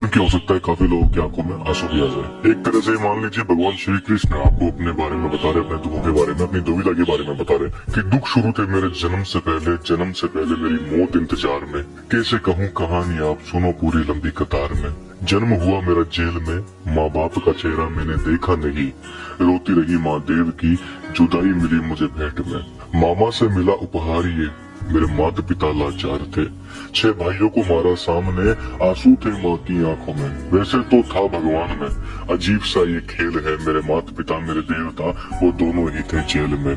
क्या हो सकता है काफी लोगों की आंखों में आंसू भी आ जाए। एक तरह से मान लीजिए भगवान श्री कृष्ण आपको अपने बारे में बता रहे, अपने दुखों के बारे में, अपनी दुविधा के बारे में बता रहे कि दुख शुरू थे मेरे जन्म से पहले मेरी मौत इंतजार में। कैसे कहूँ कहानी आप सुनो पूरी लंबी कतार में। जन्म हुआ मेरा जेल में, माँ बाप का चेहरा मैंने देखा नहीं। रोती रही माँ देव की, जुदाई मिली मुझे भेंट में। मामा से मिला उपहार ये, मेरे माता पिता लाचार थे। 6 भाइयों को मारा सामने, आंसू थे माँ की आंखों में। वैसे तो था भगवान में, अजीब सा ये खेल है। मेरे माता पिता मेरे देवता, वो दोनों ही थे जेल में।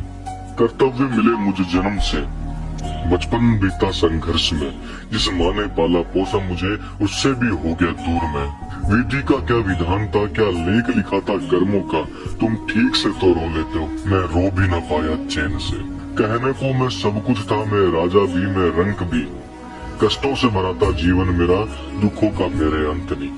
कर्तव्य मिले मुझे जन्म से, बचपन बीता संघर्ष में। जिस माँ ने पाला पोसा मुझे, उससे भी हो गया दूर में। विधि का क्या विधान था, क्या लेख लिखा था कर्मों का। तुम ठीक से तो रो लेते हो, मैं रो भी न पाया चैन से। कहने को मैं सब कुछ था, मैं राजा भी, मैं रंक भी। कष्टों से भरा था जीवन मेरा, दुखों का मेरे अंत नहीं।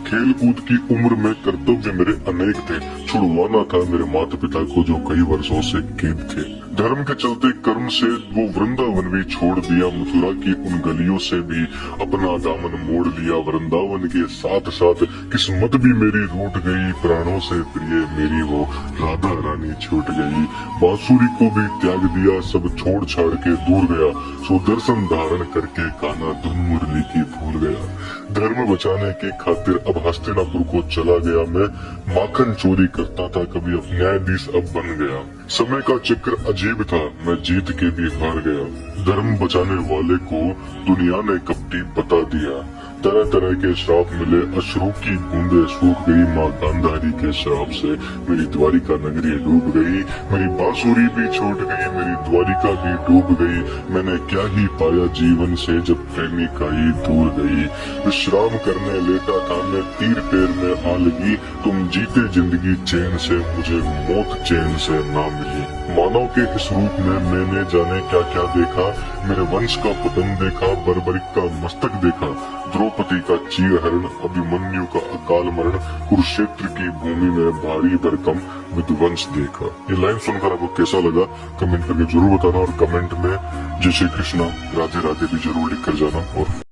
खेल कूद की उम्र में कर्तव्य मेरे अनेक थे। छुड़वाना था मेरे माता पिता को जो कई वर्षों से कैद थे। धर्म के चलते कर्म से वो वृंदावन भी छोड़ दिया। मथुरा की उन गलियों से भी अपना दामन मोड़ लिया। वृंदावन के साथ साथ किस्मत भी मेरी रूठ गई। प्राणों से प्रिय मेरी वो राधा रानी छूट गई। बांसुरी को भी त्याग दिया, सब छोड़ छाड़ के दूर गया। सुदर्शन धारण करके कान्हा धुन मुरली की भूल गया। धर्म बचाने की खातिर अब हस्तिनापुर को चला गया मैं। माखन चोरी करता था कभी, अब न्यायाधीश अब बन गया। समय का चक्र अजीब था, मैं जीत के भी हार गया। धर्म बचाने वाले को दुनिया ने कपटी बता दिया। तरह तरह के श्राप मिले, अश्रु की बूंदे सूख गई। माँ गांधारी के श्राप से मेरी द्वारिका नगरी डूब गई। मेरी बांसुरी भी छूट गई, मेरी द्वारिका भी डूब गई। मैंने क्या ही पाया जीवन से जब प्रेमिका ही दूर गई। विश्राम करने लेटा था मैं, तीर पैर में आ लगी। तुम जीते जिंदगी चैन से, मुझे मौत चैन से ना मिली। मानव के इस रूप में मैंने जाने क्या क्या देखा। मेरे वंश का पतन देखा, बर्बरिक का मस्तक देखा। द्रौपदी का चीरहरण, अभिमन्यु का अकाल मरण। कुरुक्षेत्र की भूमि में भारी भरकम विध्वंस देखा। ये लाइन सुनकर आपको कैसा लगा कमेंट करके जरूर बताना। और कमेंट में जय श्री कृष्णा राधे राधे भी जरूर लिख कर जाना। और